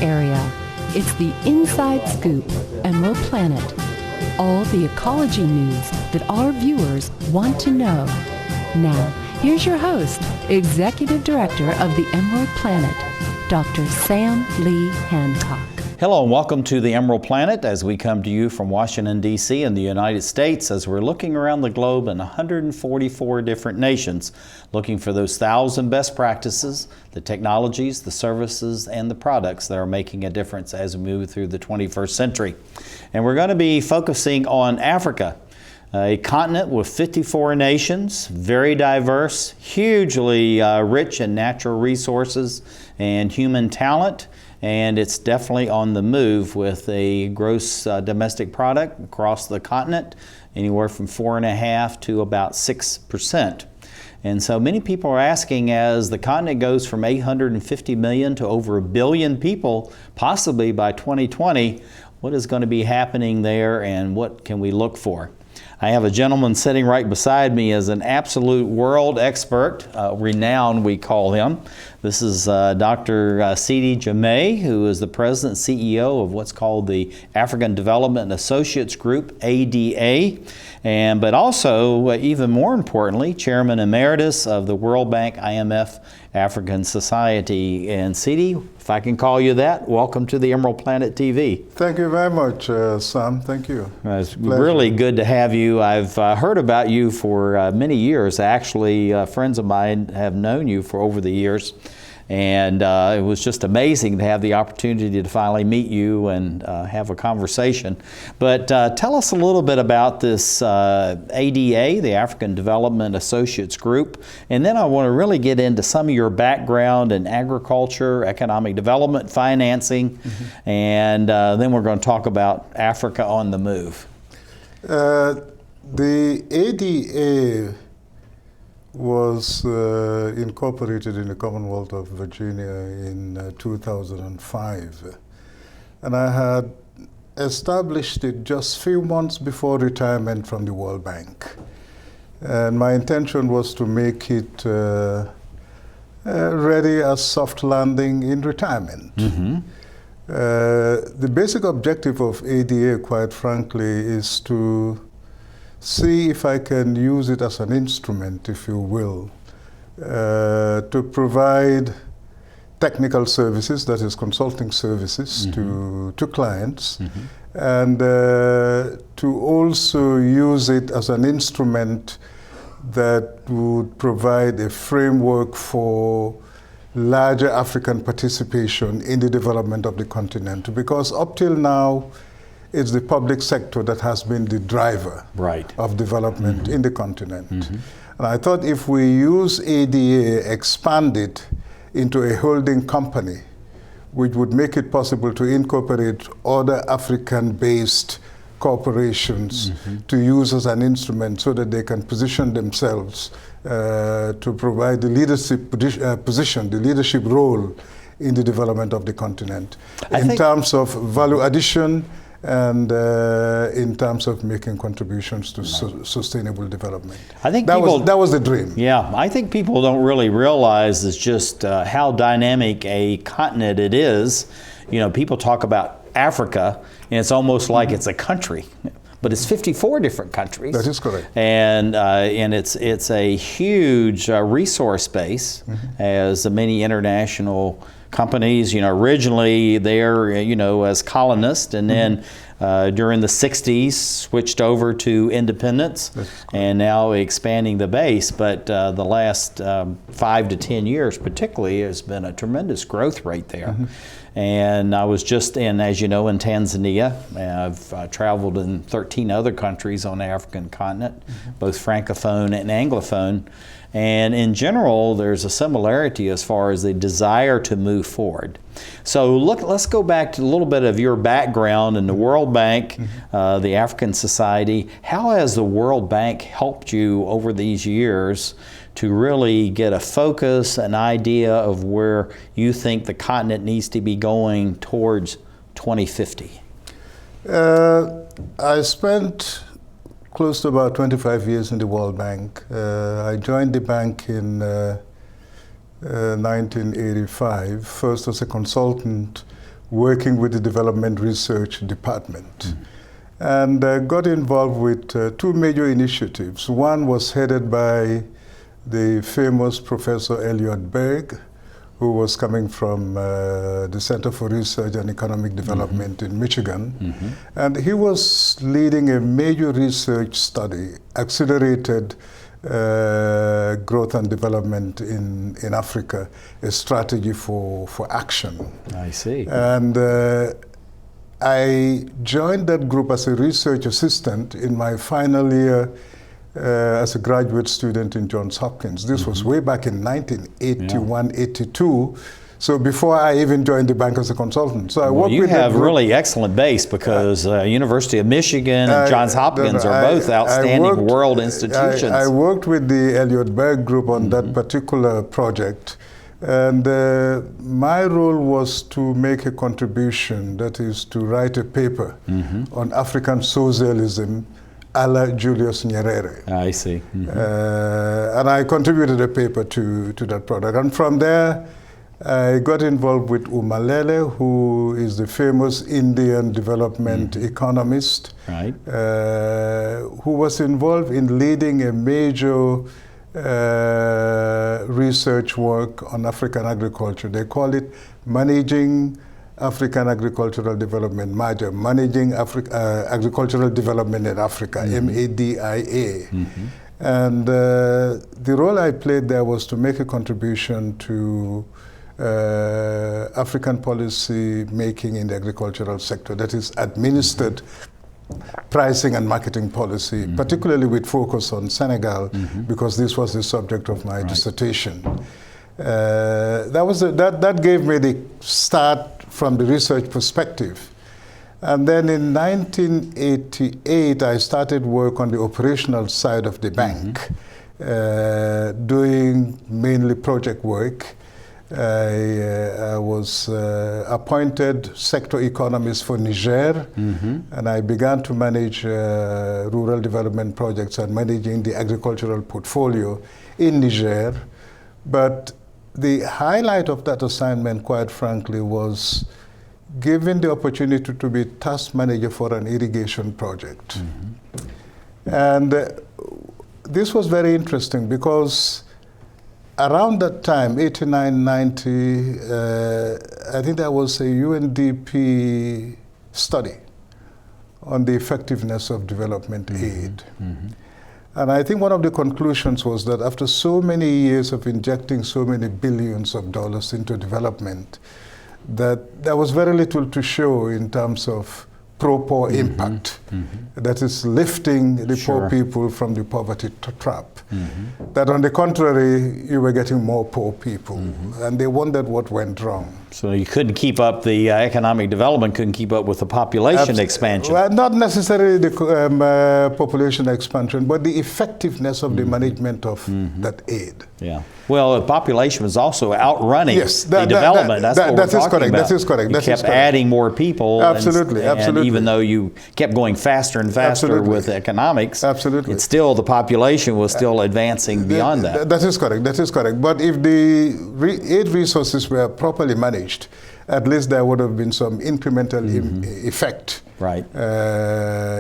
area. It's the Inside Scoop, Emerald Planet. All the ecology news that our viewers want to know. Now, here's your host, Executive Director of the Emerald Planet, Dr. Sam Lee Hancock. Hello and welcome to the Emerald Planet as we come to you from Washington, D.C. in the United States as we're looking around the globe in 144 different nations, looking for those 1,000 best practices, the technologies, the services, and the products that are making a difference as we move through the 21st century. And we're going to be focusing on Africa, a continent with 54 nations, very diverse, hugely rich in natural resources and human talent. And it's definitely on the move with a gross domestic product across the continent, anywhere from 4.5% to about 6%. And so many people are asking, as the continent goes from 850 million to over 1 billion people, possibly by 2020, what is going to be happening there and what can we look for? I have a gentleman sitting right beside me as an absolute world expert, renowned we call him. This is Dr. Sidi Jameh, who is the President and CEO of what's called the African Development Associates Group, ADA, but also, even more importantly, Chairman Emeritus of the World Bank IMF African Society. And Sidi, if I can call you that, welcome to the Emerald Planet TV. Thank you very much, Sam. Thank you. It's really good to have you. I've heard about you for many years. Actually, friends of mine have known you for over the years. And it was just amazing to have the opportunity to finally meet you and have a conversation. But tell us a little bit about this ADA, the African Development Associates Group, and then I want to really get into some of your background in agriculture, economic development, financing, and then we're going to talk about Africa on the move. The ADA was incorporated in the Commonwealth of Virginia in 2005. And I had established it just a few months before retirement from the World Bank. And my intention was to make it ready as soft landing in retirement. The basic objective of ADA, quite frankly, is to see if I can use it as an instrument, if you will, to provide technical services, that is consulting services to clients, and to also use it as an instrument that would provide a framework for larger African participation in the development of the continent. Because up till now, it's the public sector that has been the driver of development in the continent. And I thought if we use ADA, expand it into a holding company, which would make it possible to incorporate other African-based corporations to use as an instrument so that they can position themselves to provide the leadership position, the leadership role in the development of the continent in terms of value addition, and in terms of making contributions to sustainable development. I think that was the dream. Yeah, I think people don't really realize is just how dynamic a continent it is. You know, people talk about Africa, and it's almost like it's a country. But it's 54 different countries. That is correct. And it's a huge resource base, as many international companies, originally there, as colonists, and then during the 60s switched over to independence, and now expanding the base. But the last 5 to 10 years particularly has been a tremendous growth rate there. And I was just in, as you know, in Tanzania. I've traveled in 13 other countries on the African continent, both Francophone and Anglophone. And in general, there's a similarity as far as the desire to move forward. So let's go back to a little bit of your background in the World Bank, the African Society. How has the World Bank helped you over these years to really get a focus, an idea of where you think the continent needs to be going towards 2050? I spent close to about 25 years in the World Bank. I joined the bank in 1985, first as a consultant working with the Development Research Department. And got involved with two major initiatives. One was headed by the famous Professor Elliot Berg, who was coming from the Center for Research and Economic Development in Michigan. And he was leading a major research study, accelerated growth and development in Africa, a strategy for action. I see. And I joined that group as a research assistant in my final year as a graduate student in Johns Hopkins. This was way back in 1981, 82. So before I even joined the bank as a consultant. So I worked you with have really excellent base because University of Michigan and Johns Hopkins are both outstanding world institutions. I worked with the Elliot Berg group on that particular project. And my role was to make a contribution, that is to write a paper on African socialism a la Julius Nyerere. I see. And I contributed a paper to that project. And from there, I got involved with Umalele, who is the famous Indian development economist, Right. Who was involved in leading a major research work on African agriculture. They call it Managing African Agricultural Development, MAGA, Managing Agricultural Development in Africa, MADIA. And the role I played there was to make a contribution to African policy making in the agricultural sector, that is administered pricing and marketing policy, particularly with focus on Senegal, because this was the subject of my dissertation. That gave me the start from the research perspective. And then in 1988, I started work on the operational side of the bank, doing mainly project work. I was appointed sector economist for Niger, and I began to manage rural development projects and managing the agricultural portfolio in Niger. But the highlight of that assignment, quite frankly, was given the opportunity to be task manager for an irrigation project. And this was very interesting because around that time, 89, 90, I think there was a UNDP study on the effectiveness of development aid. And I think one of the conclusions was that after so many years of injecting so many billions of dollars into development, that there was very little to show in terms of pro-poor impact, that is lifting the poor people from the poverty trap. That on the contrary, you were getting more poor people, and they wondered what went wrong. So you couldn't keep up the economic development, couldn't keep up with the population expansion. Well, not necessarily the population expansion, but the effectiveness of the management of that aid. Yeah. Well, the population was also outrunning the development. That's what we're talking correct. about. That is correct. You kept adding more people. Absolutely, absolutely. Even though you kept going faster and faster with economics, it's still the population was still advancing beyond that. That is correct. That is correct. But if the aid resources were properly managed, at least there would have been some incremental effect, right,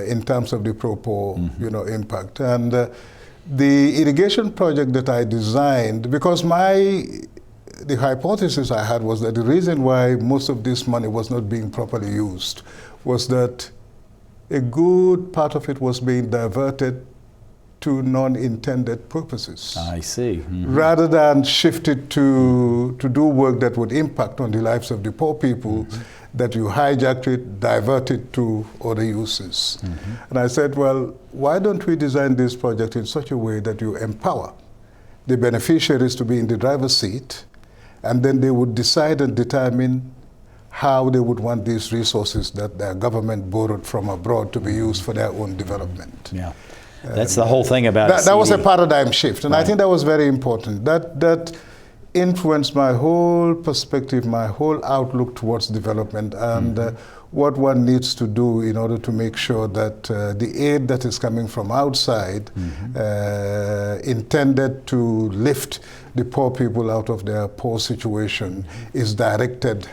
in terms of the pro-poor, impact. And the irrigation project that I designed, because the hypothesis I had was that the reason why most of this money was not being properly used was that a good part of it was being diverted to non-intended purposes. I see. Rather than shifted to do work that would impact on the lives of the poor people, that you hijacked it, diverted to other uses. And I said, well, why don't we design this project in such a way that you empower the beneficiaries to be in the driver's seat, and then they would decide and determine how they would want these resources that their government borrowed from abroad to be used for their own development. Yeah. That's the whole thing about that was a paradigm shift, and I think that was very important. That influenced my whole perspective, my whole outlook towards development, and what one needs to do in order to make sure that the aid that is coming from outside, intended to lift the poor people out of their poor situation, is directed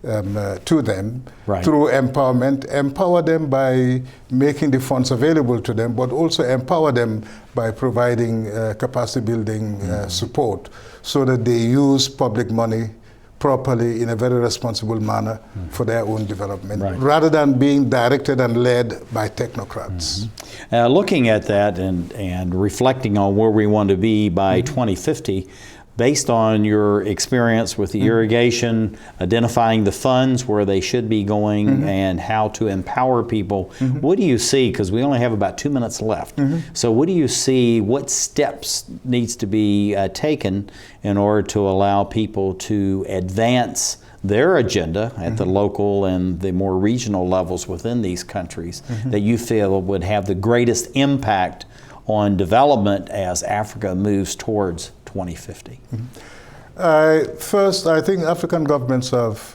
to them Right. through empowerment, empower them by making the funds available to them, but also empower them by providing capacity building support so that they use public money properly in a very responsible manner for their own development, Right. rather than being directed and led by technocrats. Looking at that and reflecting on where we want to be by 2050, based on your experience with the irrigation, identifying the funds where they should be going and how to empower people, what do you see? Because we only have about 2 minutes left. So what do you see, what steps needs to be taken in order to allow people to advance their agenda at the local and the more regional levels within these countries that you feel would have the greatest impact on development as Africa moves towards 2050? First, I think African governments have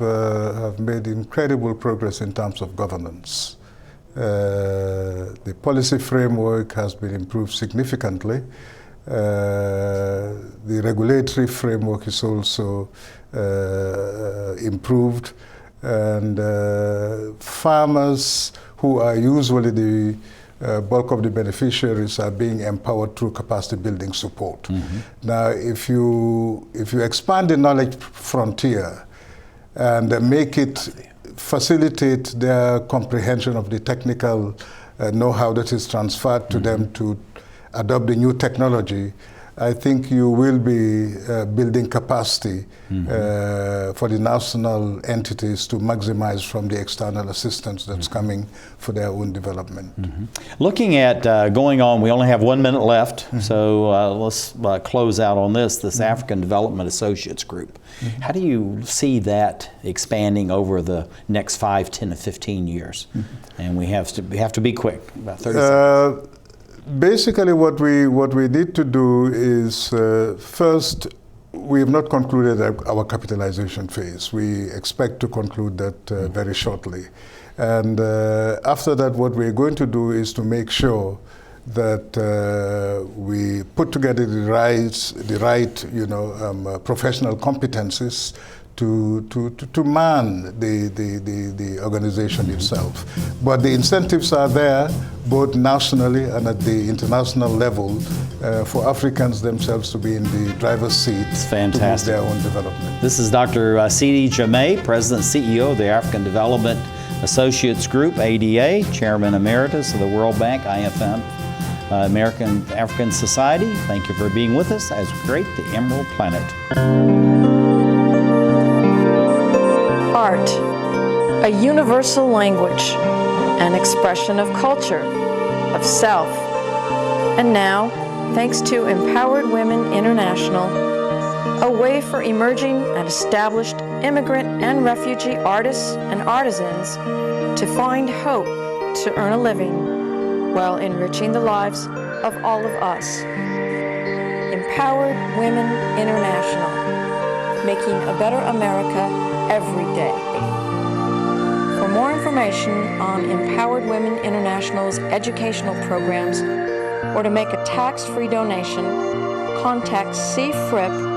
made incredible progress in terms of governance. The policy framework has been improved significantly. The regulatory framework is also improved, and farmers, who are usually the bulk of the beneficiaries, are being empowered through capacity building support. Now, if you expand the knowledge frontier and make it facilitate their comprehension of the technical know-how that is transferred to them to adopt the new technology, I think you will be building capacity for the national entities to maximize from the external assistance that's coming for their own development. Looking at going on, we only have 1 minute left, so let's close out on this African Development Associates Group. How do you see that expanding over the next 5, 10, and 15 years? And we have to be quick, about 30 seconds. Basically, what we need to do is, first, we have not concluded our capitalization phase. We expect to conclude that very shortly. And after that, what we're going to do is to make sure that we put together the right professional competencies to man the organization itself. But the incentives are there, both nationally and at the international level, for Africans themselves to be in the driver's seat to move their own development. This is Dr. Sidi Jameh, President and CEO of the African Development Associates Group, ADA, Chairman Emeritus of the World Bank, IFM, American African Society. Thank you for being with us as we create the Emerald Planet. Art, a universal language, an expression of culture, of self. And now, thanks to Empowered Women International, a way for emerging and established immigrant and refugee artists and artisans to find hope to earn a living while enriching the lives of all of us. Empowered Women International, making a better America every day. For more information on Empowered Women International's educational programs or to make a tax-free donation, contact cfripp@aol.com.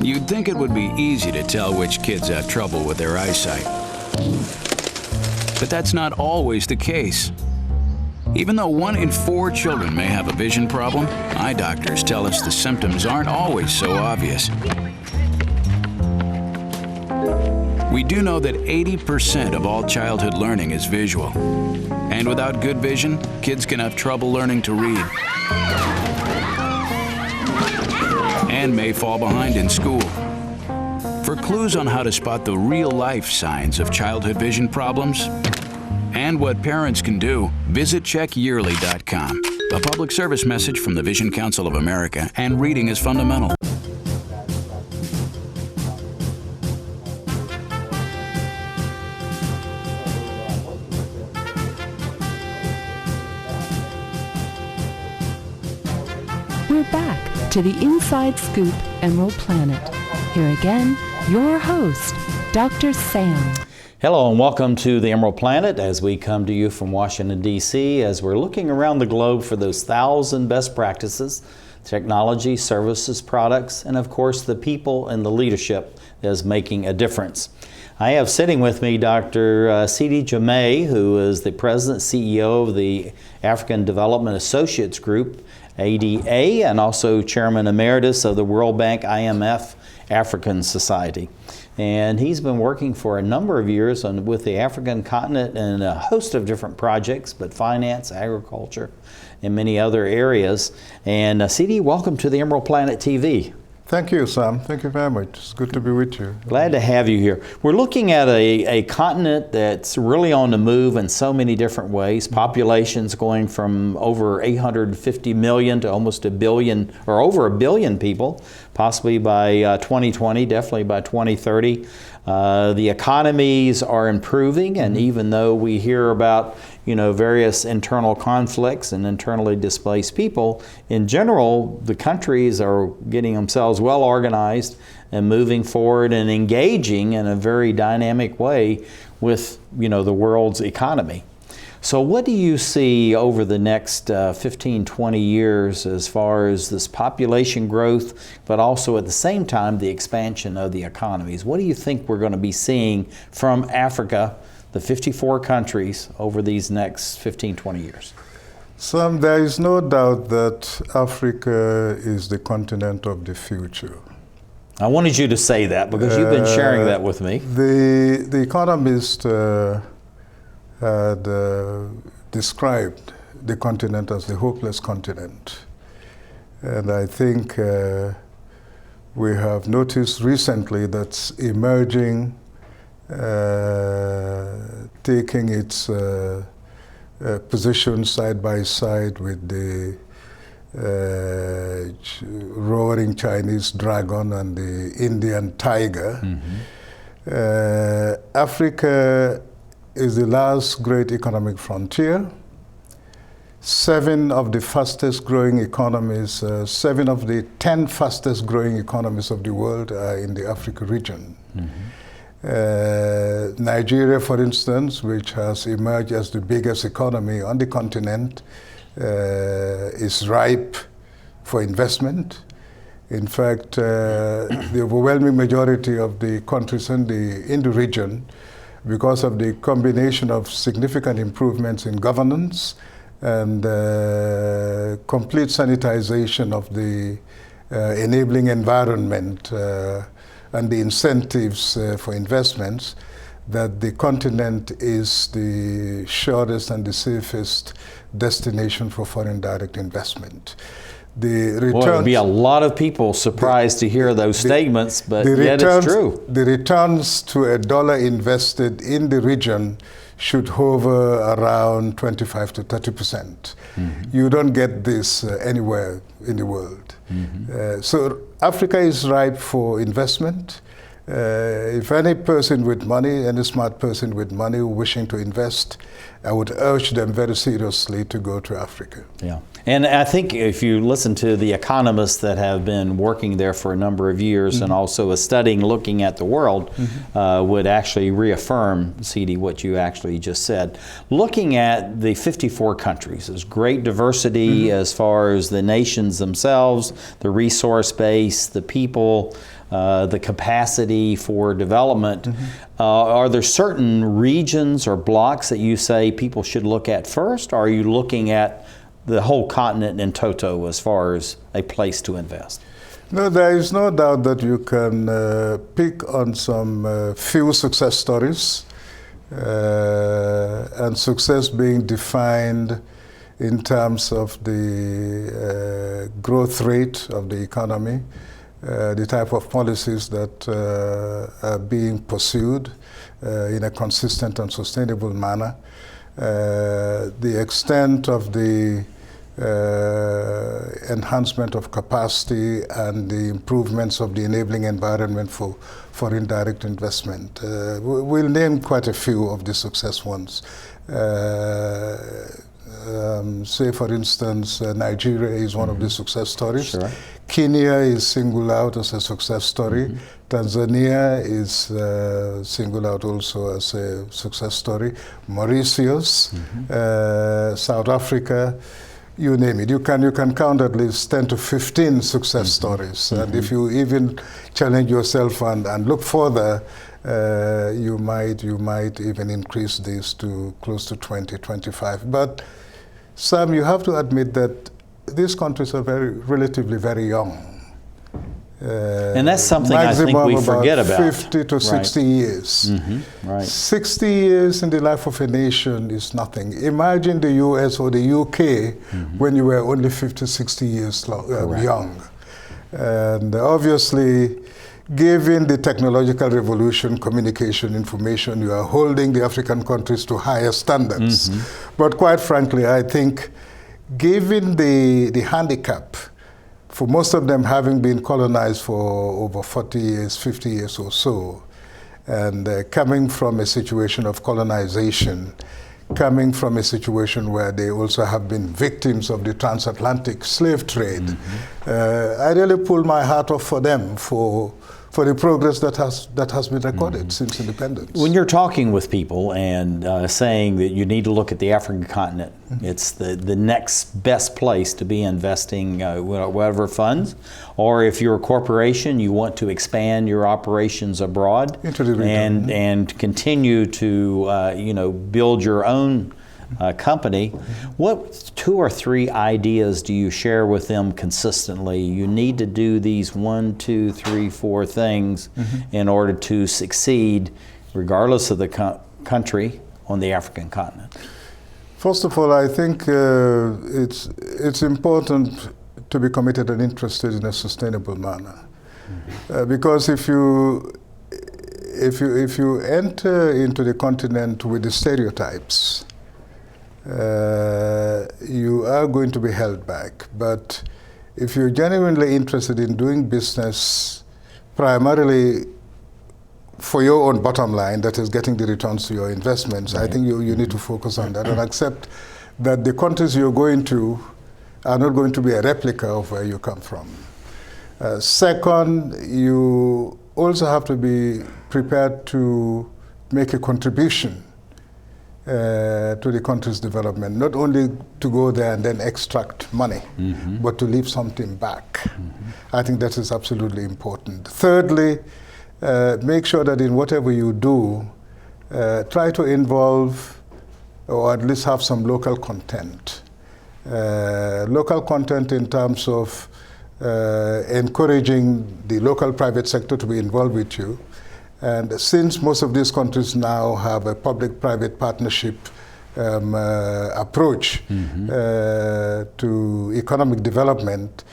You'd think it would be easy to tell which kids have trouble with their eyesight. But that's not always the case. Even though 1 in 4 children may have a vision problem, eye doctors tell us the symptoms aren't always so obvious. We do know that 80% of all childhood learning is visual. And without good vision, kids can have trouble learning to read and may fall behind in school. For clues on how to spot the real-life signs of childhood vision problems and what parents can do, visit checkyearly.com. A public service message from the Vision Council of America and Reading is Fundamental. we're back to the Inside Scoop Emerald Planet. Here again, your host, Dr. Sam. Hello and welcome to the Emerald Planet as we come to you from Washington, D.C. as we're looking around the globe for those 1,000 best practices, technology, services, products, and of course the people and the leadership that is making a difference. I have sitting with me Dr. Sidi Jameh, who is the President CEO of the African Development Associates Group, ADA, and also Chairman Emeritus of the World Bank IMF African Society. And he's been working for a number of years with the African continent in a host of different projects, but finance, agriculture, and many other areas. And Sidi, welcome to the Emerald Planet TV. Thank you, Sam. Thank you very much. It's good to be with you. Glad to have you here. We're looking at a continent that's really on the move in so many different ways. Populations going from over 850 million to almost a billion, or over a billion people, possibly by 2020, definitely by 2030. The economies are improving, and even though we hear about various internal conflicts and internally displaced people, in general, the countries are getting themselves well organized and moving forward and engaging in a very dynamic way with, the world's economy. So what do you see over the next 15, 20 years as far as this population growth, but also at the same time the expansion of the economies? What do you think we're going to be seeing from Africa, the 54 countries, over these next 15, 20 years? Sam, there is no doubt that Africa is the continent of the future. I wanted you to say that because you've been sharing that with me. The Economist had described the continent as the hopeless continent. And I think we have noticed recently that's emerging, taking its position side by side with the roaring Chinese dragon and the Indian tiger. Mm-hmm. Africa is the last great economic frontier. 7 of the fastest growing economies, 7 of the 10 fastest growing economies of the world are in the Africa region. Mm-hmm. Nigeria, for instance, which has emerged as the biggest economy on the continent, is ripe for investment. In fact, the overwhelming majority of the countries in the region, because of the combination of significant improvements in governance and complete sanitization of the enabling environment and the incentives for investments, that the continent is the shortest and the safest destination for foreign direct investment. There would be a lot of people surprised to hear those statements, but yet it's true. The returns to a dollar invested in the region should hover around 25 to 30%. Mm-hmm. You don't get this anywhere in the world. Mm-hmm. So Africa is ripe for investment. If any person with money, any smart person with money wishing to invest, I would urge them very seriously to go to Africa. Yeah. And I think if you listen to the economists that have been working there for a number of years, mm-hmm. and also studying, looking at the world, mm-hmm. Would actually reaffirm, Sidi, what you actually just said. Looking at the 54 countries, there's great diversity, mm-hmm. as far as the nations themselves, the resource base, the people, the capacity for development. Mm-hmm. Are there certain regions or blocks that you say people should look at first, or are you looking at the whole continent in toto as far as a place to invest? No, there is no doubt that you can pick on some few success stories, and success being defined in terms of the growth rate of the economy, the type of policies that are being pursued in a consistent and sustainable manner, the extent of the enhancement of capacity and the improvements of the enabling environment for foreign direct investment. We'll name quite a few of the success ones. Say, for instance, Nigeria is one of the success stories. Sure. Kenya is singled out as a success story. Tanzania is singled out also as a success story. Mauritius, South Africa, you name it. You can count at least 10 to 15 success stories. And if you even challenge yourself and look further, you might even increase this to close to 20, 25. But Sam, you have to admit that these countries are relatively very young. And that's something I think we forget about. 50 to 60 years. Right. 60 years in the life of a nation is nothing. Imagine the US or the UK when you were only 50, 60 years young. And obviously, given the technological revolution, communication, information, you are holding the African countries to higher standards. But quite frankly, I think given the handicap, for most of them having been colonized for over 40 years, 50 years or so, and coming from a situation of colonization, coming from a situation where they also have been victims of the transatlantic slave trade, I really pull my hat off for them for the progress that has been recorded since independence. When you're talking with people and saying that you need to look at the African continent, it's the next best place to be investing whatever funds, or if you're a corporation, you want to expand your operations abroad into the region, and continue to build your own company. What 2 or 3 ideas do you share with them consistently? You need to do these 1, 2, 3, 4 things in order to succeed, regardless of the country on the African continent. First of all, I think it's important to be committed and interested in a sustainable manner, because if you enter into the continent with the stereotypes, you are going to be held back. But if you're genuinely interested in doing business primarily for your own bottom line, that is getting the returns to your investments, I think you need to focus on that and accept that the countries you're going to are not going to be a replica of where you come from. Second, you also have to be prepared to make a contribution to the country's development, not only to go there and then extract money, but to leave something back. I think that is absolutely important. Thirdly, make sure that in whatever you do, try to involve or at least have some local content. Local content in terms of encouraging the local private sector to be involved with you. And since most of these countries now have a public-private partnership approach to economic development,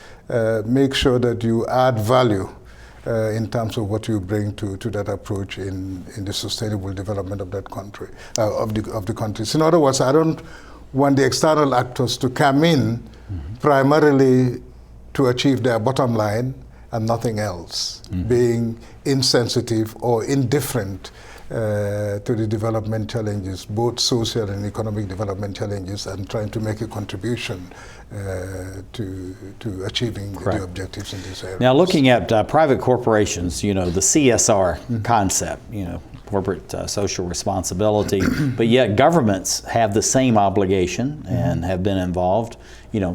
make sure that you add value in terms of what you bring to that approach in the sustainable development of that country, of the countries. In other words, I don't want the external actors to come in primarily to achieve their bottom line and nothing else, being insensitive or indifferent to the development challenges, both social and economic development challenges, and trying to make a contribution to achieving the objectives in this area. Now, looking at private corporations, the CSR concept, corporate social responsibility, but yet governments have the same obligation and have been involved,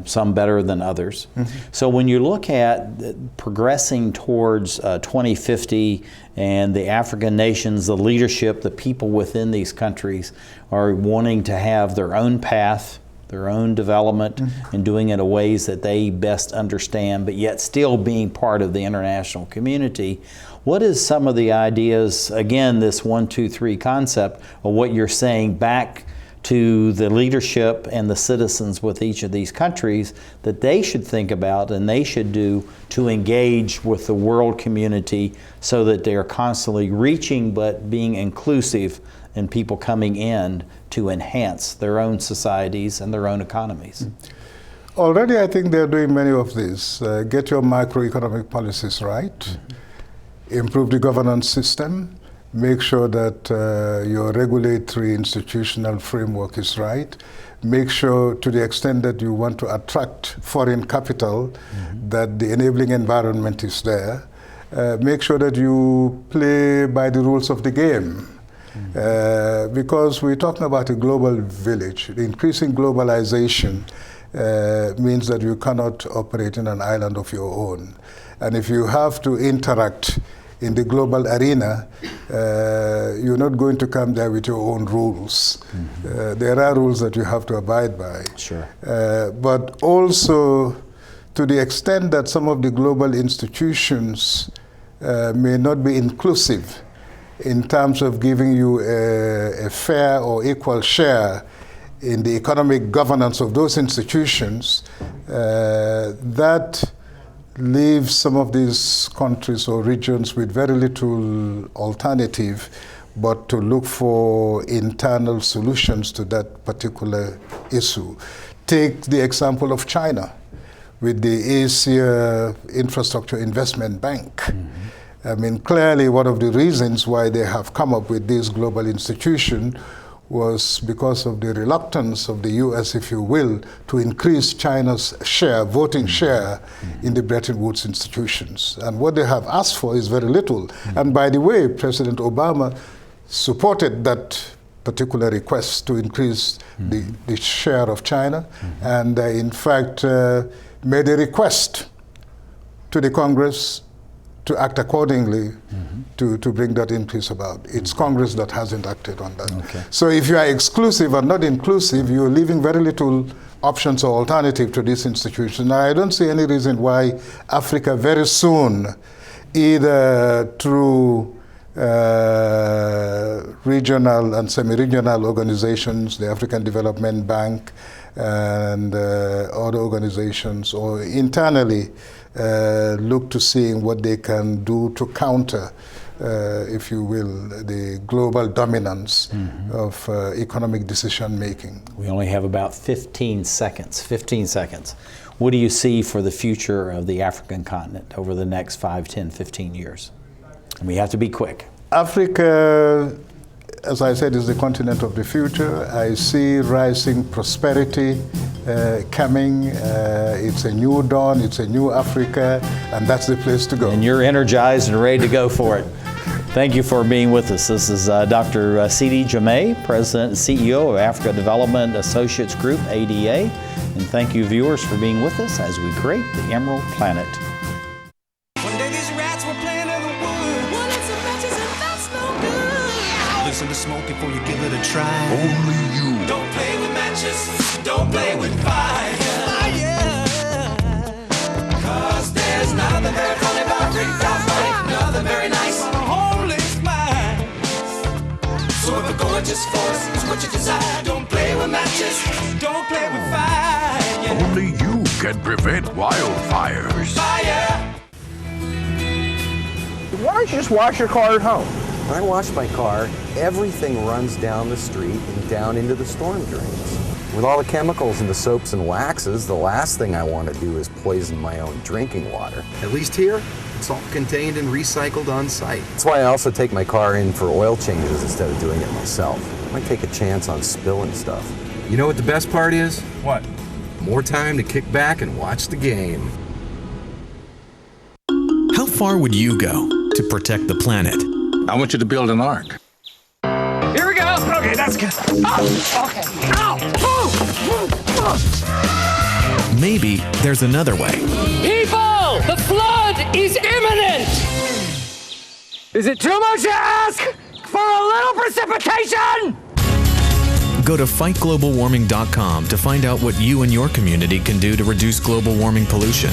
some better than others. So when you look at progressing towards 2050 and the African nations, the leadership, the people within these countries are wanting to have their own path, their own development, and doing it in ways that they best understand, but yet still being part of the international community. What is some of the ideas, again, this 1, 2, 3 concept of what you're saying back to the leadership and the citizens with each of these countries that they should think about and they should do to engage with the world community so that they are constantly reaching but being inclusive and people coming in to enhance their own societies and their own economies? Already I think they're doing many of these. Get your macroeconomic policies right, improve the governance system, make sure that your regulatory institutional framework is right, make sure to the extent that you want to attract foreign capital, that the enabling environment is there. Make sure that you play by the rules of the game. Because we're talking about a global village. The increasing globalization means that you cannot operate in an island of your own. And if you have to interact in the global arena, you're not going to come there with your own rules. There are rules that you have to abide by. Sure. But also, to the extent that some of the global institutions may not be inclusive in terms of giving you a fair or equal share in the economic governance of those institutions, that leaves some of these countries or regions with very little alternative but to look for internal solutions to that particular issue. Take the example of China with the Asia Infrastructure Investment Bank. I mean, clearly one of the reasons why they have come up with this global institution was because of the reluctance of the US, if you will, to increase China's share, voting share in the Bretton Woods institutions. And what they have asked for is very little. And by the way, President Obama supported that particular request to increase the share of China, and in fact made a request to the Congress to act accordingly to bring that increase about. It's Congress that hasn't acted on that. Okay. So if you are exclusive and not inclusive, you're leaving very little options or alternative to this institution. Now, I don't see any reason why Africa very soon, either through regional and semi-regional organizations, the African Development Bank and other organizations, or internally look to seeing what they can do to counter, if you will, the global dominance of economic decision making. We only have about 15 seconds. 15 seconds. What do you see for the future of the African continent over the next 5, 10, 15 years? And we have to be quick. Africa, as I said, is the continent of the future. I see rising prosperity coming. It's a new dawn, it's a new Africa, and that's the place to go. And you're energized and ready to go for it. Thank you for being with us. This is Dr. Sidi Jameh, President and CEO of Africa Development Associates Group, ADA. And thank you, viewers, for being with us as we create the Emerald Planet. One day these rats were playing in the woods. Well, it's some matches and that's no good. Listen to smoke before you give it a try. Only you. Don't play with matches. Don't play with fire. Cause there's nothing very funny about ring-top, nothing very nice on a homeless mind. So if a gorgeous force is what you desire, don't play with matches. Don't play with fire. Only you can prevent wildfires. Fire. Why don't you just wash your car at home? When I wash my car, everything runs down the street and down into the storm drains. With all the chemicals in the soaps and waxes, the last thing I want to do is poison my own drinking water. At least here, it's all contained and recycled on site. That's why I also take my car in for oil changes instead of doing it myself. I might take a chance on spilling stuff. You know what the best part is? What? More time to kick back and watch the game. How far would you go to protect the planet? I want you to build an ark. Here we go. Okay, that's good. Oh, okay. Ow! Maybe there's another way. People! The flood is imminent! Is it too much to ask for a little precipitation? Go to fightglobalwarming.com to find out what you and your community can do to reduce global warming pollution.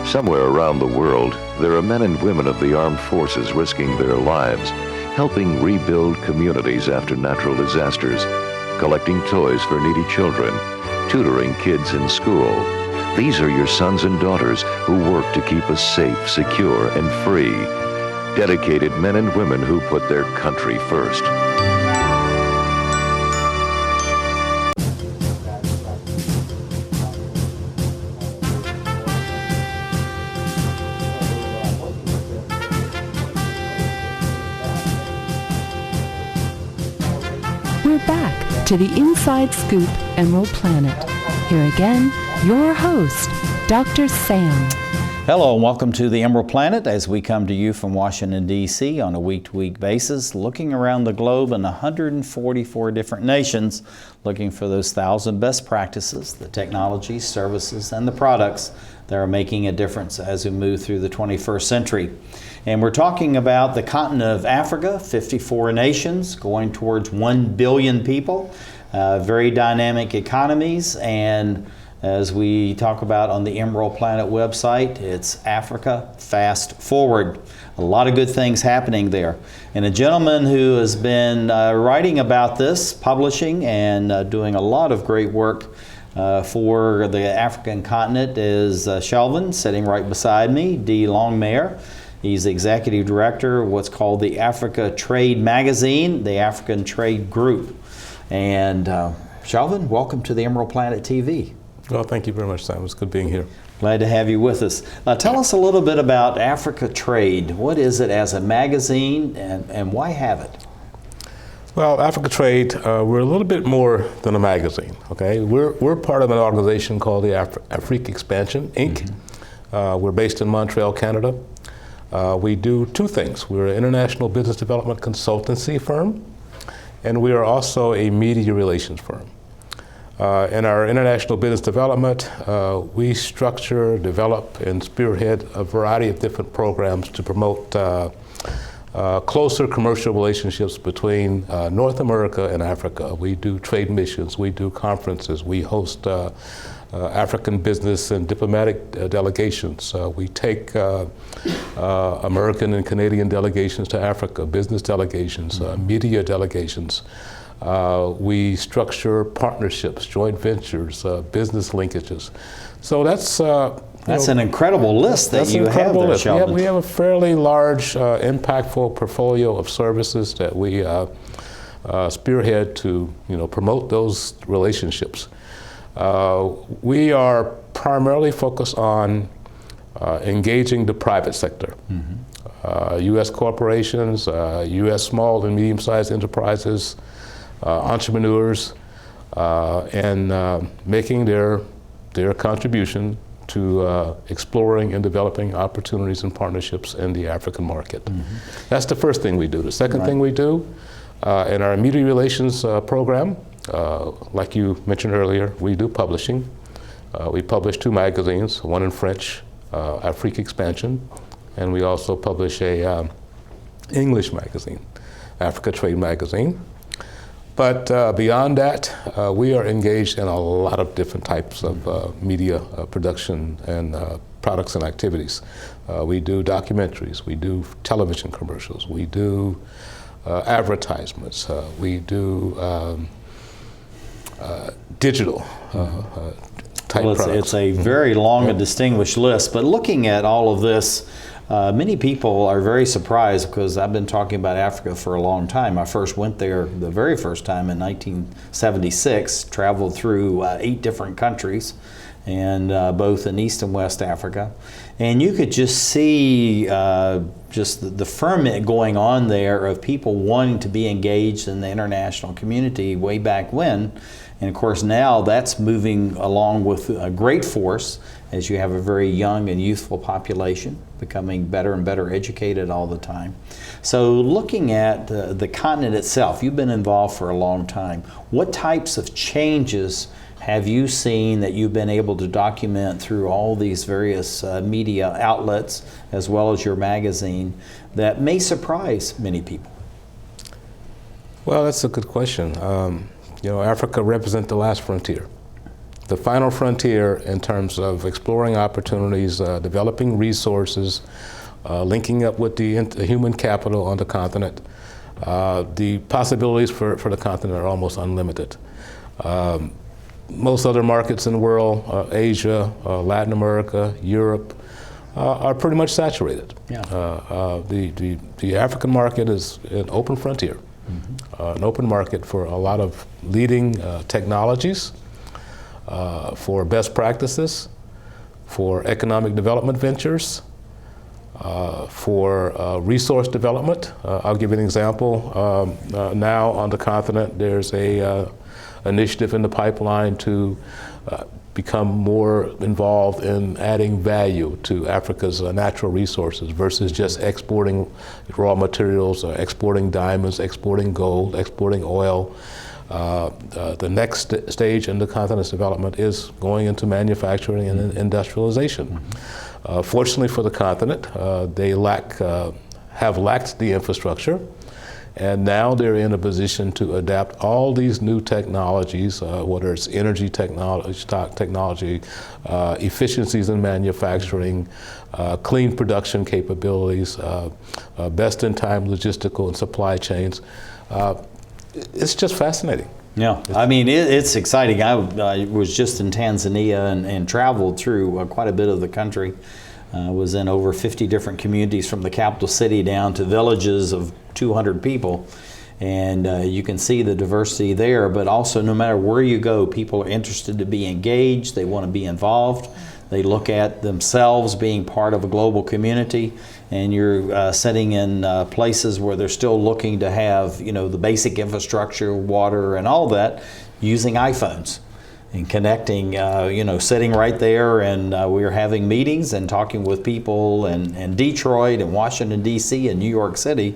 Somewhere around the world, there are men and women of the armed forces risking their lives, helping rebuild communities after natural disasters, collecting toys for needy children, tutoring kids in school. These are your sons and daughters who work to keep us safe, secure, and free. Dedicated men and women who put their country first. we're back to the Inside Scoop Emerald Planet. Here again, your host, Dr. Sam. Hello and welcome to the Emerald Planet as we come to you from Washington, D.C. on a week-to-week basis, looking around the globe in 144 different nations, looking for those 1,000 best practices, the technologies, services, and the products that are making a difference as we move through the 21st century. And we're talking about the continent of Africa, 54 nations, going towards 1 billion people, very dynamic economies, and as we talk about on the Emerald Planet website, it's Africa Fast Forward. A lot of good things happening there. And a gentleman who has been writing about this, publishing, and doing a lot of great work for the African continent is Shelvin, sitting right beside me, D. Longmire. He's the executive director of what's called the Africa Trade Magazine, the African Trade Group. And Shelvin, welcome to the Emerald Planet TV. Well, thank you very much, Sam. It's good being here. Glad to have you with us. Tell us a little bit about Africa Trade. What is it as a magazine, and why have it? Well, Africa Trade, we're a little bit more than a magazine, okay? We're part of an organization called the Afrique Expansion, Inc. We're based in Montreal, Canada. We do two things. We're an international business development consultancy firm, and we are also a media relations firm. In our international business development, we structure, develop, and spearhead a variety of different programs to promote closer commercial relationships between North America and Africa. We do trade missions, we do conferences, we host African business and diplomatic delegations. We take American and Canadian delegations to Africa, business delegations, media delegations. We structure partnerships, joint ventures, business linkages. So that's an incredible list that you have there, Shelvin. We have a fairly large, impactful portfolio of services that we spearhead to promote those relationships. We are primarily focused on engaging the private sector. U.S. corporations, U.S. small and medium-sized enterprises, entrepreneurs, and making their contribution to exploring and developing opportunities and partnerships in the African market. That's the first thing we do. The second thing we do in our media relations program, like you mentioned earlier, we do publishing. We publish 2 magazines, one in French, Afrique Expansion, and we also publish a English magazine, Africa Trade Magazine. But beyond that, we are engaged in a lot of different types of media production and products and activities. We do documentaries, we do television commercials, we do advertisements, we do digital type products. It's a very long and distinguished list, but looking at all of this, many people are very surprised because I've been talking about Africa for a long time. I first went there the very first time in 1976, traveled through 8 different countries, and both in East and West Africa. And you could just see just the ferment going on there of people wanting to be engaged in the international community way back when. And of course now that's moving along with a great force as you have a very young and youthful population becoming better and better educated all the time. So looking at the continent itself, you've been involved for a long time. What types of changes have you seen that you've been able to document through all these various media outlets as well as your magazine that may surprise many people? Well, that's a good question. Africa represents the last frontier, the final frontier in terms of exploring opportunities, developing resources, linking up with the human capital on the continent. The possibilities for the continent are almost unlimited. Most other markets in the world, Asia, Latin America, Europe, are pretty much saturated. Yeah. The African market is an open frontier. An open market for a lot of leading technologies, for best practices, for economic development ventures, for resource development. I'll give you an example. Now on the continent, there's a initiative in the pipeline to become more involved in adding value to Africa's natural resources versus just exporting raw materials, or exporting diamonds, exporting gold, exporting oil. The next stage in the continent's development is going into manufacturing and industrialization. Fortunately for the continent, they have lacked the infrastructure, and now they're in a position to adapt all these new technologies, whether it's energy technology, efficiencies in manufacturing, clean production capabilities, best-in-time logistical and supply chains. It's just fascinating. Yeah, I mean, it's exciting. I was just in Tanzania and traveled through quite a bit of the country. Was in over 50 different communities from the capital city down to villages of 200 people. And you can see the diversity there, but also no matter where you go, people are interested to be engaged, they want to be involved. They look at themselves being part of a global community, and you're sitting in places where they're still looking to have, you know, the basic infrastructure, water and all that, using iPhones and connecting, you know, sitting right there, and we were having meetings and talking with people in Detroit and Washington, D.C. and New York City,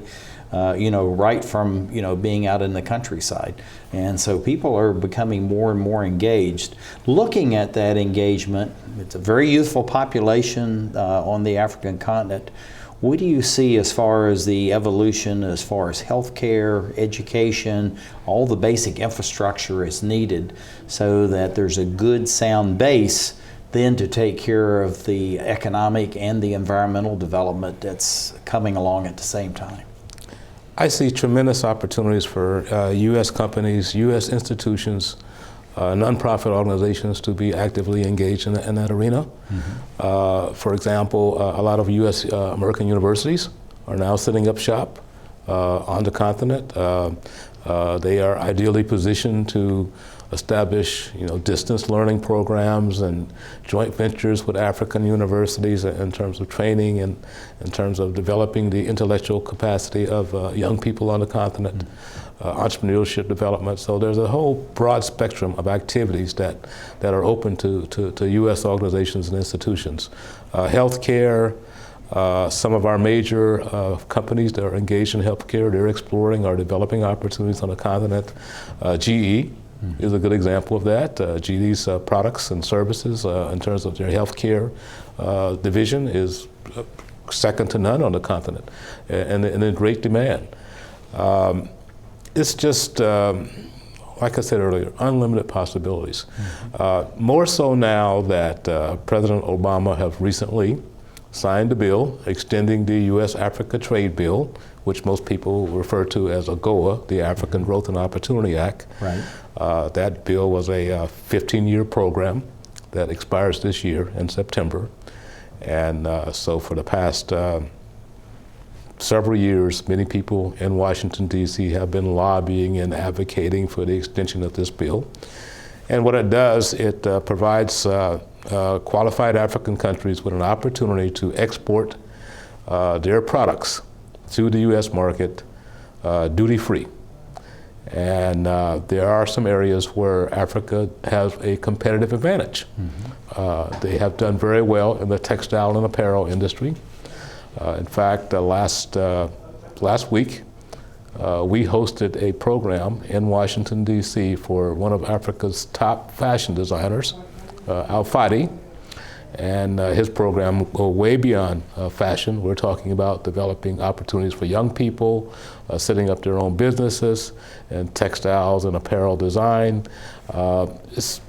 you know, right from, you know, being out in the countryside. And so people are becoming more and more engaged. Looking at that engagement, it's a very youthful population on the African continent. What do you see as far as the evolution, as far as healthcare, education, all the basic infrastructure is needed so that there's a good sound base then to take care of the economic and the environmental development that's coming along at the same time? I see tremendous opportunities for U.S. companies, U.S. institutions, nonprofit organizations to be actively engaged in that arena. For example, a lot of U.S. American universities are now setting up shop on the continent. They are ideally positioned to establish, you know, distance learning programs and joint ventures with African universities in terms of training and in terms of developing the intellectual capacity of young people on the continent, entrepreneurship development. So there's a whole broad spectrum of activities that are open to U.S. organizations and institutions. Healthcare, some of our major companies that are engaged in healthcare, they're exploring or developing opportunities on the continent. GE is a good example of that. GE's products and services in terms of their healthcare division is second to none on the continent and in great demand. It's just, like I said earlier, unlimited possibilities. More so now that President Obama have recently signed a bill extending the U.S.-Africa Trade Bill, which most people refer to as AGOA, the African Growth and Opportunity Act. Right. That bill was a 15-year program that expires this year in September. And so for the past several years, many people in Washington, D.C. have been lobbying and advocating for the extension of this bill. And what it does, it provides qualified African countries with an opportunity to export their products to the U.S. market duty-free. And there are some areas where Africa has a competitive advantage. They have done very well in the textile and apparel industry. In fact, last week, we hosted a program in Washington, D.C. for one of Africa's top fashion designers, Al Fadi, and his program will go way beyond fashion. We're talking about developing opportunities for young people, setting up their own businesses in textiles and apparel design. It's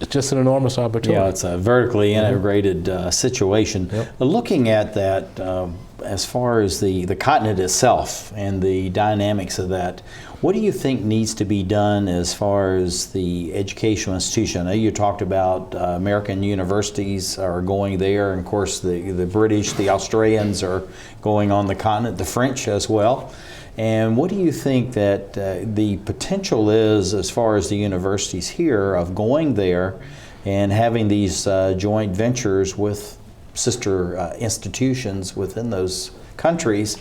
just an enormous opportunity. Yeah, it's a vertically integrated situation. Looking at that, as far as the continent itself and the dynamics of that, what do you think needs to be done as far as the educational institution? I know you talked about American universities are going there, and of course the British, the Australians are going on the continent, the French as well. And what do you think that the potential is as far as the universities here of going there and having these joint ventures with sister institutions within those countries.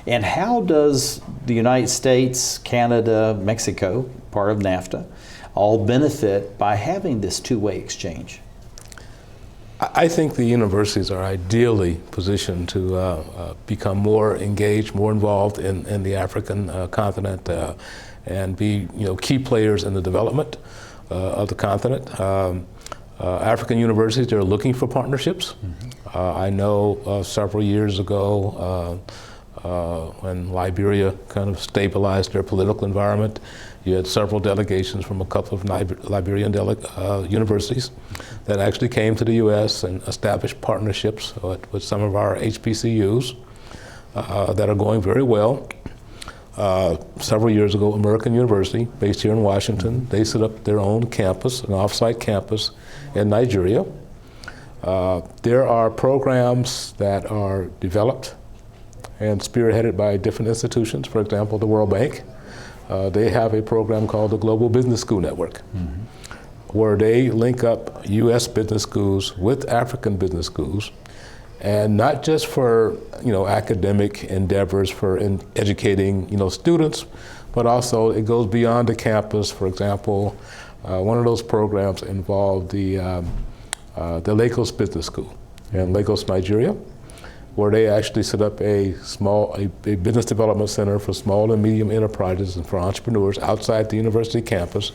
And how does the United States, Canada, Mexico, part of NAFTA, all benefit by having this two-way exchange? I think the universities are ideally positioned to become more engaged, more involved in the African continent, and be key players in the development of the continent. African universities are looking for partnerships. I know several years ago when Liberia kind of stabilized their political environment, you had several delegations from a couple of Liberian universities that actually came to the U.S. and established partnerships with some of our HBCUs that are going very well. Several years ago, American University, based here in Washington, they set up their own campus, an off-site campus in Nigeria. There are programs that are developed and spearheaded by different institutions. For example, the World Bank. They have a program called the Global Business School Network, where they link up U.S. business schools with African business schools, and not just for academic endeavors for educating students, but also it goes beyond the campus. For example, one of those programs involved the Lagos Business School in Lagos, Nigeria, where they actually set up a business development center for small and medium enterprises and for entrepreneurs outside the university campus,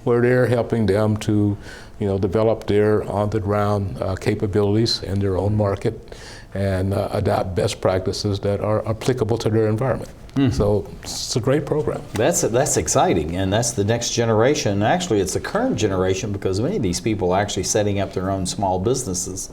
where they're helping them to develop their on-the-ground capabilities in their own market and adopt best practices that are applicable to their environment. So it's a great program. That's exciting, and that's the next generation. Actually, it's the current generation, because many of these people are actually setting up their own small businesses.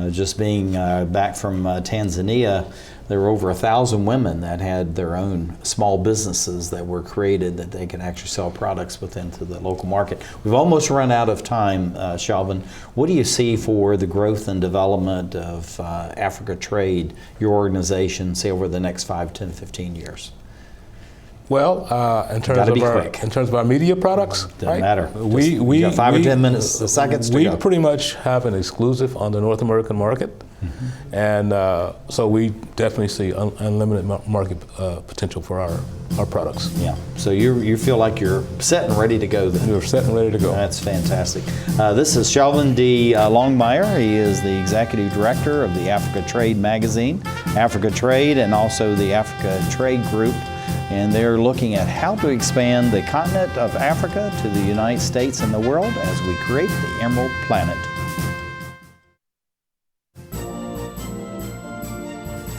Just being back from Tanzania, there were over 1,000 women that had their own small businesses that were created that they could actually sell products within to the local market. We've almost run out of time, Shelvin. What do you see for the growth and development of Africa Trade, your organization, say over the next 5, 10, 15 years? Well, in terms of our media products, doesn't matter. We got 5 or 10 minutes, seconds to go. We pretty much have an exclusive on the North American market, and so we definitely see unlimited market potential for our products. Yeah. So you feel like you're set and ready to go then? We're set and ready to go. That's fantastic. This is Shelvin D. Longmire. He is the executive director of the Africa Trade magazine, Africa Trade, and also the Africa Trade Group. And they're looking at how to expand the continent of Africa to the United States and the world as we create the Emerald Planet.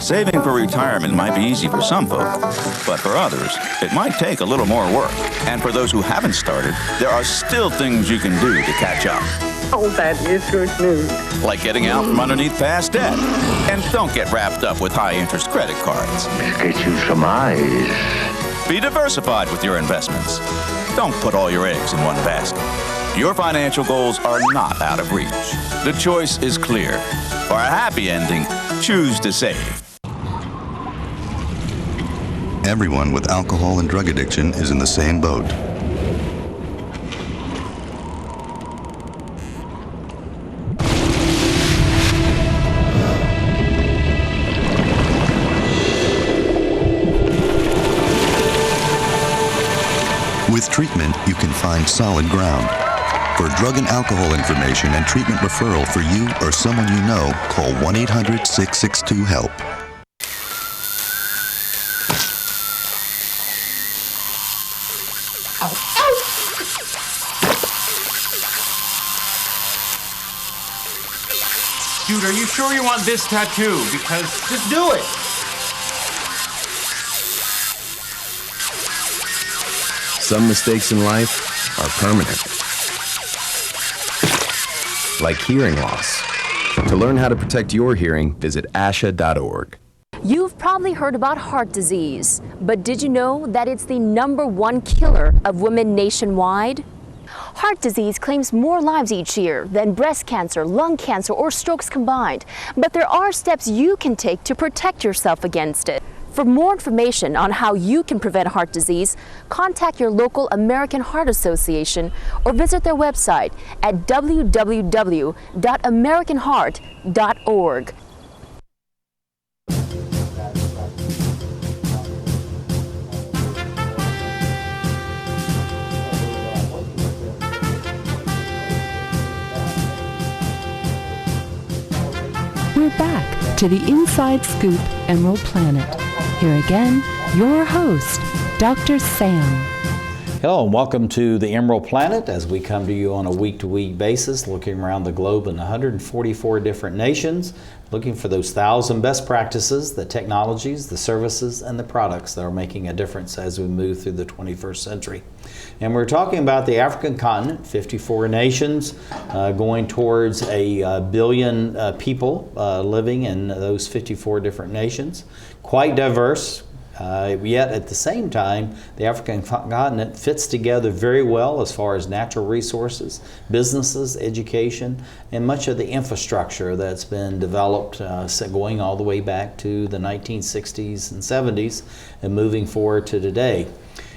Saving for retirement might be easy for some folk, but for others, it might take a little more work. And for those who haven't started, there are still things you can do to catch up. Oh, that is good news. Like getting out from underneath past debt. And don't get wrapped up with high-interest credit cards. Get you some eyes. Be diversified with your investments. Don't put all your eggs in one basket. Your financial goals are not out of reach. The choice is clear. For a happy ending, choose to save. Everyone with alcohol and drug addiction is in the same boat. With treatment, you can find solid ground. For drug and alcohol information and treatment referral for you or someone you know, call 1-800-662-HELP. Dude, are you sure you want this tattoo? Because just do it. Some mistakes in life are permanent. Like hearing loss. To learn how to protect your hearing, visit ASHA.org. You've probably heard about heart disease, but did you know that it's the #1 killer of women nationwide? Heart disease claims more lives each year than breast cancer, lung cancer, or strokes combined. But there are steps you can take to protect yourself against it. For more information on how you can prevent heart disease, contact your local American Heart Association or visit their website at www.americanheart.org. We're back to the Inside Scoop Emerald Planet. Here again, your host, Dr. Sam. Hello and welcome to the Emerald Planet as we come to you on a week-to-week basis, looking around the globe in 144 different nations, looking for those 1,000 best practices, the technologies, the services, and the products that are making a difference as we move through the 21st century. And we're talking about the African continent, 54 nations, going towards a billion people living in those 54 different nations. Quite diverse, yet at the same time, the African continent fits together very well as far as natural resources, businesses, education, and much of the infrastructure that's been developed going all the way back to the 1960s and 70s and moving forward to today.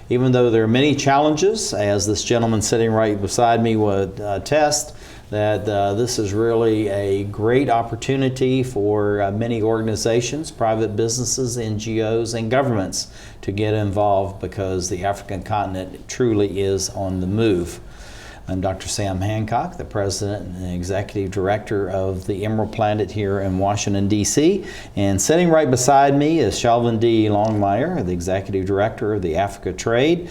Even though there are many challenges, as this gentleman sitting right beside me would attest, that this is really a great opportunity for many organizations, private businesses, NGOs, and governments to get involved because the African continent truly is on the move. I'm Dr. Sam Hancock, the President and Executive Director of the Emerald Planet here in Washington, D.C. And sitting right beside me is Shelvin D. Longmire, the Executive Director of the Africa Trade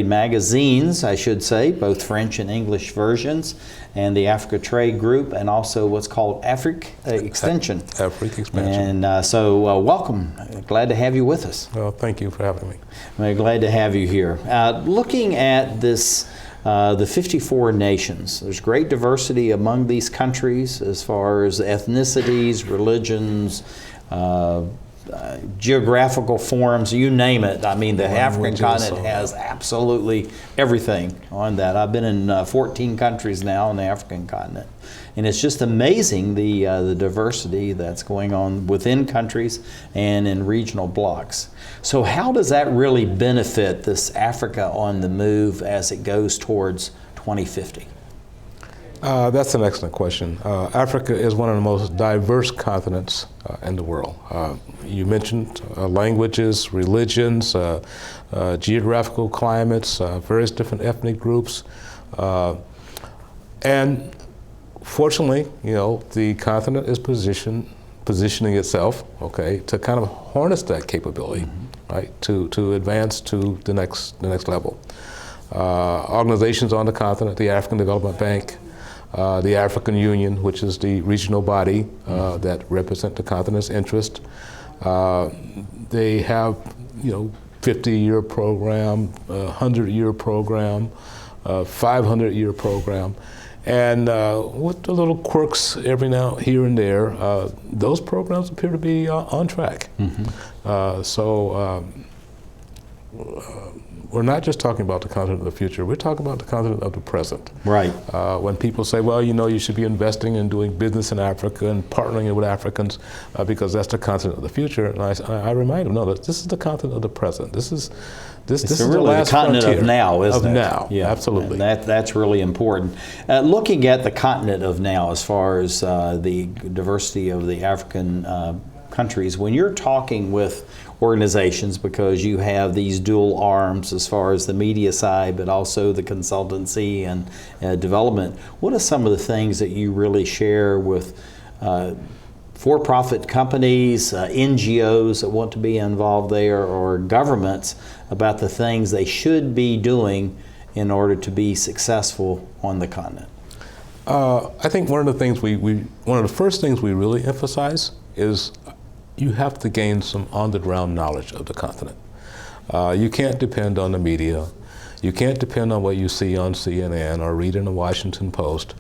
magazines, I should say, both French and English versions, and the Africa Trade Group, and also what's called Afrique Extension. Afrique Expansion. And so welcome. Glad to have you with us. Well, thank you for having me. I'm glad to have you here. Looking at this, the 54 nations. There's great diversity among these countries as far as ethnicities, religions, geographical forms, you name it. I mean, the African continent has absolutely everything on that. I've been in 14 countries now on the African continent. And it's just amazing the diversity that's going on within countries and in regional blocks. So how does that really benefit this Africa on the move as it goes towards 2050? That's an excellent question. Africa is one of the most diverse continents in the world. You mentioned languages, religions, geographical climates, various different ethnic groups. And fortunately, you know, the continent is positioning itself, okay, to kind of harness that capability, right, to advance to the next level. Organizations on the continent, the African Development Bank, the African Union, which is the regional body that represent the continent's interest. They have, you know, 50-year program, 100-year program, 500-year program. And with the little quirks every now, here and there, those programs appear to be on track. We're not just talking about the continent of the future, we're talking about the continent of the present. Right. When people say, well, you know, you should be investing and doing business in Africa and partnering with Africans because that's the continent of the future, and I remind them, no, this is the continent of the present. This is really the last continent frontier of now, isn't it? Of now, yeah, absolutely. And that's really important. Looking at the continent of now as far as the diversity of the African countries, when you're talking with organizations, because you have these dual arms as far as the media side, but also the consultancy and development, what are some of the things that you really share with for-profit companies, NGOs that want to be involved there, or governments about the things they should be doing in order to be successful on the continent? I think one of the first things we really emphasize is you have to gain some on-the-ground knowledge of the continent. You can't depend on the media. You can't depend on what you see on CNN or read in the Washington Post.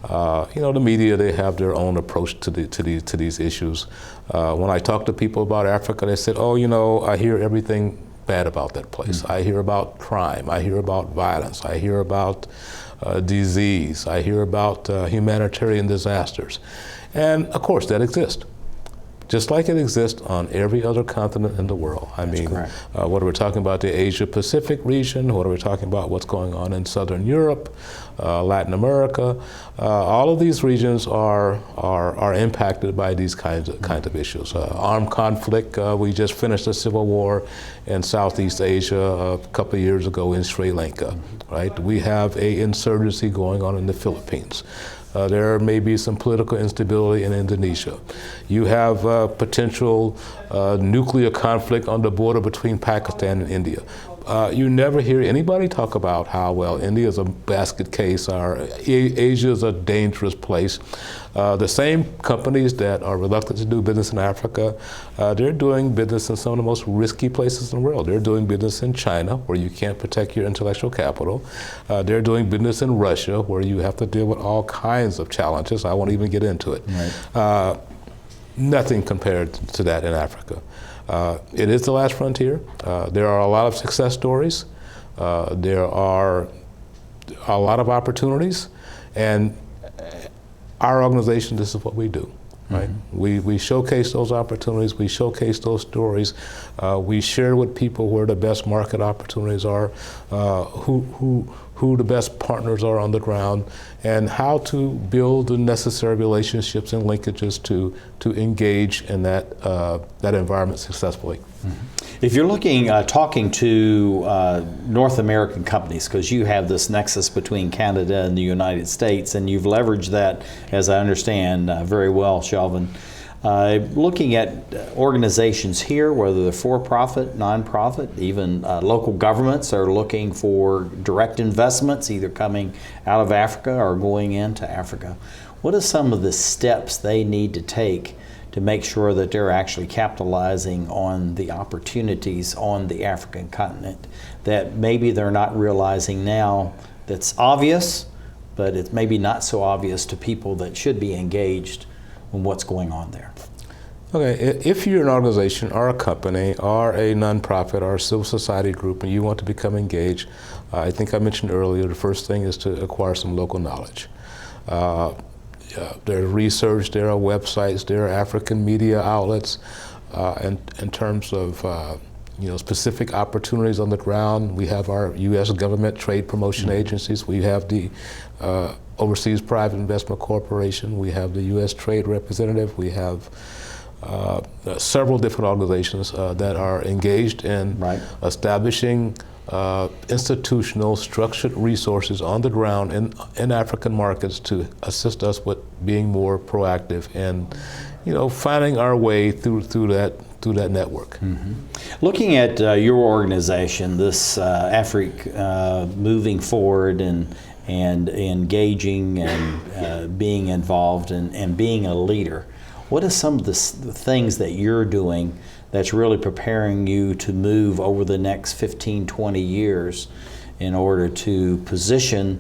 You know, the media, they have their own approach to these issues. When I talk to people about Africa, they said, oh, you know, I hear everything bad about that place. I hear about crime. I hear about violence. I hear about disease. I hear about humanitarian disasters. And of course, that exists. just like it exists on every other continent in the world. I mean, whether we're talking about the Asia-Pacific region, whether we're talking about what's going on in Southern Europe, Latin America, all of these regions are impacted by these kinds of issues. Armed conflict, we just finished a civil war in Southeast Asia a couple of years ago in Sri Lanka, right? We have an insurgency going on in the Philippines. There may be some political instability in Indonesia. You have potential nuclear conflict on the border between Pakistan and India. You never hear anybody talk about how, well, India is a basket case, or Asia is a dangerous place. The same companies that are reluctant to do business in Africa, they're doing business in some of the most risky places in the world. They're doing business in China, where you can't protect your intellectual capital. They're doing business in Russia, where you have to deal with all kinds of challenges. I won't even get into it. Right. Nothing compared to that in Africa. It is the last frontier. There are a lot of success stories. There are a lot of opportunities, and our organization, this is what we do, right? We showcase those opportunities, we showcase those stories, we share with people where the best market opportunities are, who the best partners are on the ground, and how to build the necessary relationships and linkages to engage in that environment successfully. If you're looking, talking to North American companies, because you have this nexus between Canada and the United States, and you've leveraged that, as I understand, very well, Shelvin. Looking at organizations here, whether they're for-profit, non-profit, even local governments are looking for direct investments, either coming out of Africa or going into Africa. What are some of the steps they need to take to make sure that they're actually capitalizing on the opportunities on the African continent that maybe they're not realizing now that's obvious, but it's maybe not so obvious to people that should be engaged in what's going on there? Okay, if you're an organization or a company or a nonprofit or a civil society group and you want to become engaged, I think I mentioned earlier, the first thing is to acquire some local knowledge. There's research, there are websites, there are African media outlets. In terms of specific opportunities on the ground, we have our U.S. government trade promotion agencies. We have the Overseas Private Investment Corporation. We have the U.S. Trade Representative. We have several different organizations that are engaged in establishing institutional structured resources on the ground in African markets to assist us with being more proactive and finding our way through that network. Looking at your organization, this Africa moving forward and engaging and being involved and being a leader, what are some of the things that you're doing that's really preparing you to move over the next 15, 20 years in order to position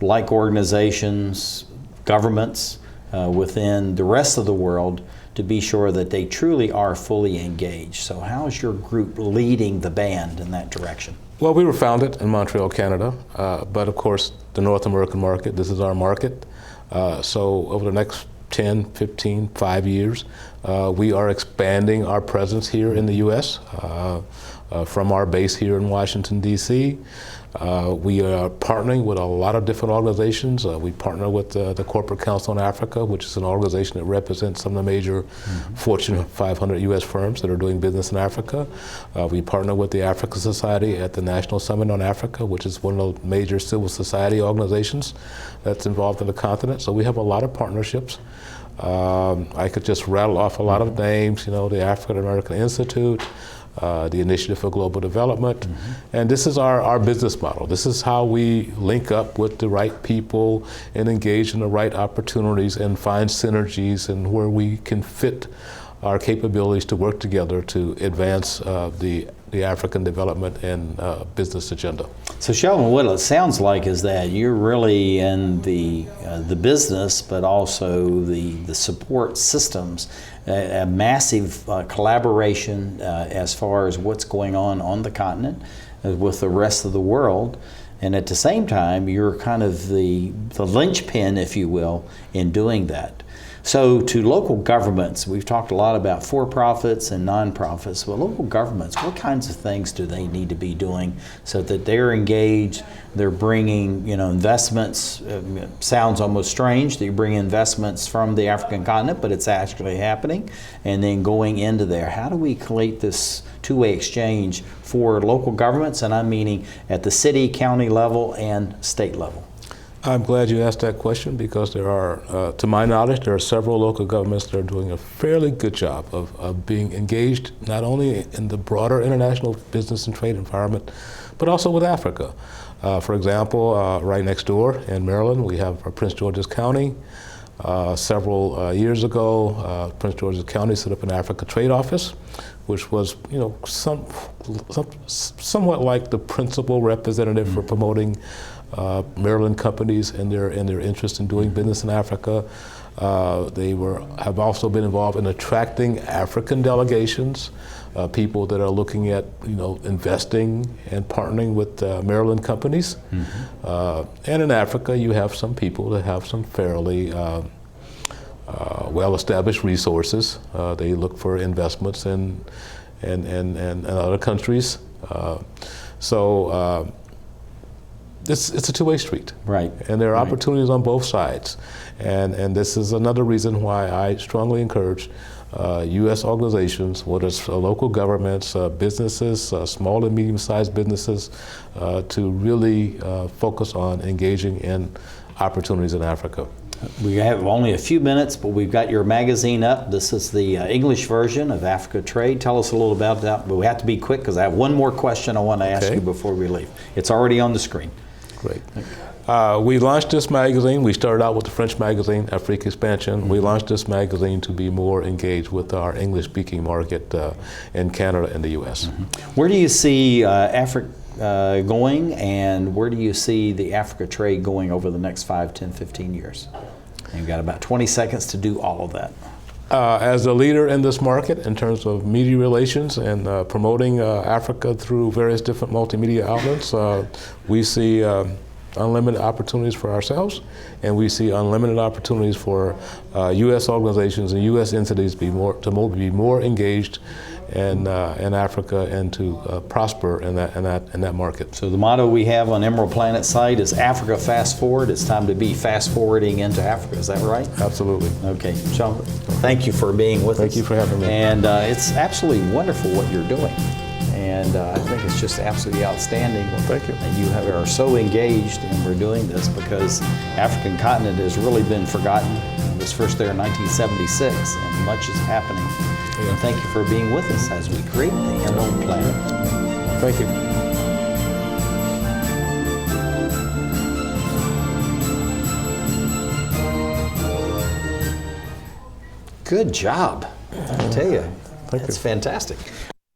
like organizations, governments within the rest of the world to be sure that they truly are fully engaged? So how is your group leading the band in that direction? Well, we were founded in Montreal, Canada, but of course the North American market, this is our market. So over the next 10, 15, 5 years, we are expanding our presence here in the U.S. From our base here in Washington, D.C. We are partnering with a lot of different organizations. We partner with the Corporate Council on Africa, which is an organization that represents some of the major Fortune 500 U.S. firms that are doing business in Africa. We partner with the Africa Society at the National Summit on Africa, which is one of the major civil society organizations that's involved in the continent. So we have a lot of partnerships. I could just rattle off a lot of names, the African American Institute, the Initiative for Global Development. And this is our business model. This is how we link up with the right people and engage in the right opportunities and find synergies and where we can fit our capabilities to work together to advance the African development and business agenda. So Shelvin, what it sounds like is that you're really in the business, but also the support systems, a massive collaboration as far as what's going on the continent with the rest of the world. And at the same time, you're kind of the linchpin, if you will, in doing that. So to local governments, we've talked a lot about for-profits and nonprofits, but local governments, what kinds of things do they need to be doing so that they're engaged, they're bringing, investments? Sounds almost strange that you bring investments from the African continent, but it's actually happening, and then going into there. How do we collate this two-way exchange for local governments, and I'm meaning at the city, county level, and state level? I'm glad you asked that question because there are, to my knowledge, there are several local governments that are doing a fairly good job of being engaged not only in the broader international business and trade environment, but also with Africa. For example, right next door in Maryland, we have Prince George's County. Several years ago, Prince George's County set up an Africa Trade Office, which was, somewhat like the principal representative for promoting Maryland companies and their interest in doing business in Africa. They have also been involved in attracting African delegations, people that are looking at investing and partnering with Maryland companies. And in Africa, you have some people that have some fairly well-established resources. They look for investments in other countries. It's a two-way street. Right. And there are opportunities on both sides. And this is another reason why I strongly encourage U.S. organizations, whether it's local governments, businesses, small and medium-sized businesses, to really focus on engaging in opportunities in Africa. We have only a few minutes, but we've got your magazine up. This is the English version of Africa Trade. Tell us a little about that, but we have to be quick because I have one more question I want to ask you before we leave. It's already on the screen. Great. We launched this magazine. We started out with the French magazine, Afrique Expansion. We launched this magazine to be more engaged with our English-speaking market in Canada and the U.S. Where do you see Africa going, and where do you see the Africa trade going over the next 5, 10, 15 years? And you've got about 20 seconds to do all of that. As a leader in this market in terms of media relations and promoting Africa through various different multimedia outlets, we see unlimited opportunities for ourselves, and we see unlimited opportunities for U.S. organizations and U.S. entities to be more engaged in Africa and to prosper in that market. So the motto we have on Emerald Planet site is Africa Fast Forward. It's time to be fast forwarding into Africa. Is that right? Absolutely. Okay, Sean, thank you for being with us. Thank you for having me. And it's absolutely wonderful what you're doing. And I think it's just absolutely outstanding. Well, thank you. And you are so engaged, and we're doing this because African continent has really been forgotten. It was first there in 1976, and much is happening. Yeah. And thank you for being with us as we create the Emerald Planet. Thank you. Good job. I tell you, that's fantastic.